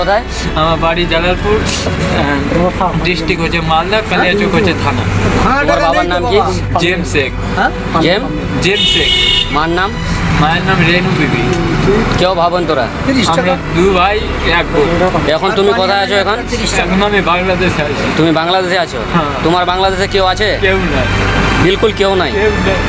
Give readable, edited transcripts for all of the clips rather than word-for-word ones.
কোথায়? আমার বাড়ি জালালপুর, ডিস্ট্রিক্ট হচ্ছে মালদা, কালিয়াচক হচ্ছে থানা। তোমার বাবার নাম কি? জেমস শেখ। জেমস শেখ। মার নাম? মায়ের নাম রেনু বিবি। কেউ ভাবন তোরা? আমরা দু ভাই এক বোন। এখন তুমি কোথায় আছো? এখন এখন আমি বাংলাদেশে আছি। তুমি বাংলাদেশে আছো? হ্যাঁ। তোমার বাংলাদেশে কেউ আছে? কেউ নাই, বিলকুল কেউ নাই। কেউ নাই।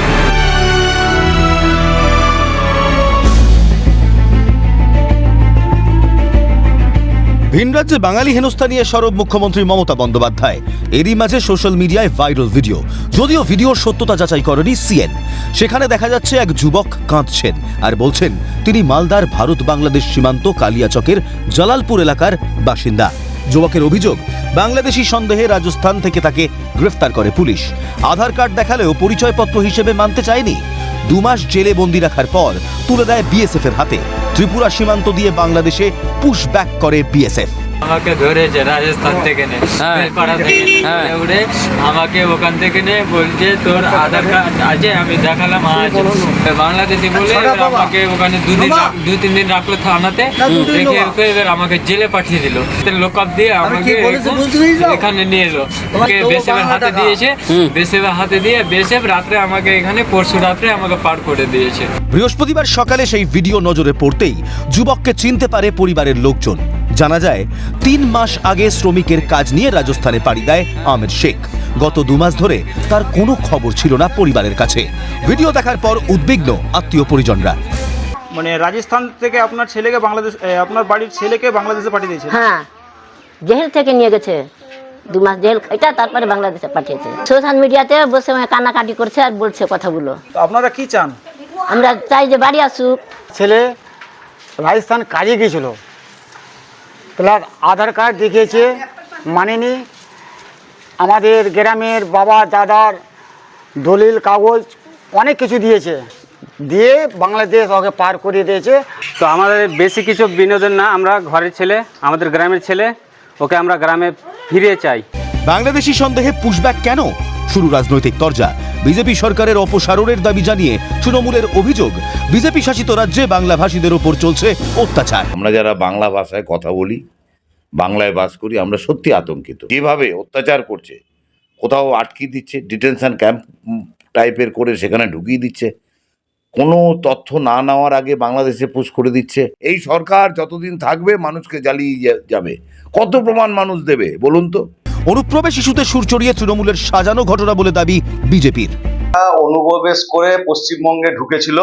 ভিন রাজ্যে বাঙালি হেনস্থা নিয়ে সরব মুখ্যমন্ত্রী মমতা বন্দ্যোপাধ্যায়। এরই মাঝে সোশ্যাল মিডিয়ায় ভাইরাল ভিডিও, যদিও ভিডিওর সত্যতা যাচাই করেনি সিএন। সেখানে দেখা যাচ্ছে এক যুবক কাঁদছেন আর বলছেন তিনি মালদার ভারত বাংলাদেশ সীমান্ত কালিয়াচকের জালালপুর এলাকার বাসিন্দা। যুবকের অভিযোগ, বাংলাদেশি সন্দেহে রাজস্থান থেকে তাকে গ্রেফতার করে পুলিশ। আধার কার্ড দেখালেও পরিচয়পত্র হিসেবে মানতে চায়নি। 2 মাস জেলে বন্দি রাখার পর তুলে দেয় বিএসএফ এর হাতে। ত্রিপুরা সীমান্ত দিয়ে বাংলাদেশে পুশ ব্যাক করে বিএসএফ। আমাকে ধরেছে রাজস্থান থেকে বেলপাড়া থেকে উড়ে আমাকে ওখান থেকে নিয়ে বলছে তোর আধার কার্ড আছে, আমি দেখালাম আছে। বাংলাদেশি বলে আমাকে ওখানে 2-3 দিন রাখলো থানাতে, রেখে এবার আমাকে জেলে পাঠিয়ে দিল। লোক আপ দিয়ে আমাকে এখানে নিয়ে এলো, ওকে বেসেবের হাতে দিয়েছে। বেসেবের হাতে দিয়ে বেসেব রাত্রে আমাকে এখানে, পরশু রাত্রে আমাকে পার করে দিয়েছে। বৃহস্পতিবার সকালে সেই ভিডিও নজরে পড়তেই যুবককে চিনতে পারে পরিবারের লোকজন। জানা যায় 3 মাস আগে শ্রমিকের কাজ নিয়ে রাজস্থানে পাড়ি দেয় আহমেদ শেখ। গত 2 মাস ধরে তার কোনো খবর ছিল না পরিবারের কাছে। ভিডিও দেখার পর উদ্বিগ্ন আত্মীয় পরিজনরা। মানে রাজস্থান থেকে আপনার ছেলেকে বাংলাদেশ, আপনার বাড়ির ছেলেকে বাংলাদেশে পাঠিয়ে দিয়েছে? হ্যাঁ, জেল থেকে নিয়ে গেছে। 2 মাস জেল খাইটা তারপরে বাংলাদেশে পাঠিয়েছে। সোশ্যাল মিডিয়াতে বসে কান্নাকাটি করছে আর বলছে কথাগুলো। তো আপনারা কি চান? আমরা চাই যে বাড়ি আসুক। ছেলে রাজস্থান কাজে গিয়েছিল, প্লাস আধার কার্ড দেখিয়েছে, মানেনি। আমাদের গ্রামের বাবা দাদার দলিল কাগজ অনেক কিছু দিয়েছে, দিয়ে বাংলাদেশ ওকে পার করিয়ে দিয়েছে। তো আমাদের বেশি কিছু বিনোদন না, আমরা ঘরের ছেলে, আমাদের গ্রামের ছেলে, ওকে আমরা গ্রামে ফিরিয়ে চাই। বাংলাদেশি সন্দেহে পুশব্যাক কেন? শুরু রাজনৈতিক তরজা। বিজেপি সরকারের অপসারণের দাবি জানিয়ে তৃণমূলের অভিযোগ, বিজেপি শাসিত রাজ্যে বাংলা ভাষীদের ওপর চলছে অত্যাচার। আমরা যারা বাংলা ভাষায় কথা বলি, বাংলায় বাস করি, আমরা সত্যি আতঙ্কিত। যেভাবে অত্যাচার করছে, কোথাও আটকে দিচ্ছে, ডিটেনশন ক্যাম্প টাইপের করে সেখানে ঢুকিয়ে দিচ্ছে, কোনো তথ্য না নেওয়ার আগে বাংলাদেশে পুশ করে দিচ্ছে। এই সরকার যতদিন থাকবে মানুষকে জ্বালিয়ে যাবে। কত প্রমাণ মানুষ দেবে বলুন তো? অনুপ্রবেশ ইস্যুতে সুর চড়িয়ে তৃণমূলের সাজানো ঘটনা বলে দাবি বিজেপির। অনুপ্রবেশ করে পশ্চিমবঙ্গে ঢুকেছিল,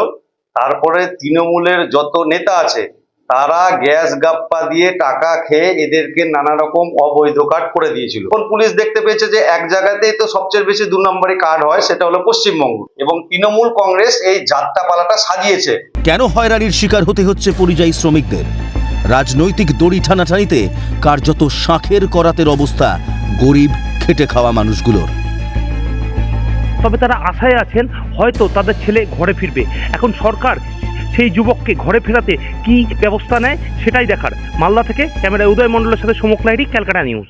তারপরে তৃণমূলের যত নেতা আছে তারা গ্যাস গাপ্পা দিয়ে টাকা খেয়ে এদেরকে নানা রকম অবৈধ কার্ড করে দিয়েছিল। এখন পুলিশ দেখতে পেয়েছে যে এক জায়গাতেই তো সবচেয়ে বেশি 2 নম্বরই কার্ড হয়, সেটা হলো পশ্চিমবঙ্গ, এবং তৃণমূল কংগ্রেস এই যাত্রা পালাটা সাজিয়েছে। কেন হয়রানির শিকার হতে হচ্ছে পরিযায়ী শ্রমিকদের? রাজনৈতিক দড়ি টানাটানিতে কার্যত শাঁখের করাতের অবস্থা গরিব খেটে খাওয়া মানুষগুলোর। তবে তারা আশায় আছেন হয়তো তাদের ছেলে ঘরে ফিরবে। এখন সরকার সেই যুবককে ঘরে ফেরাতে কি ব্যবস্থা নেয় সেটাই দেখার। মালদা থেকে ক্যামেরায় উদয় মণ্ডলের সাথে সমক লাহিড়ী, ক্যালকাটা নিউজ।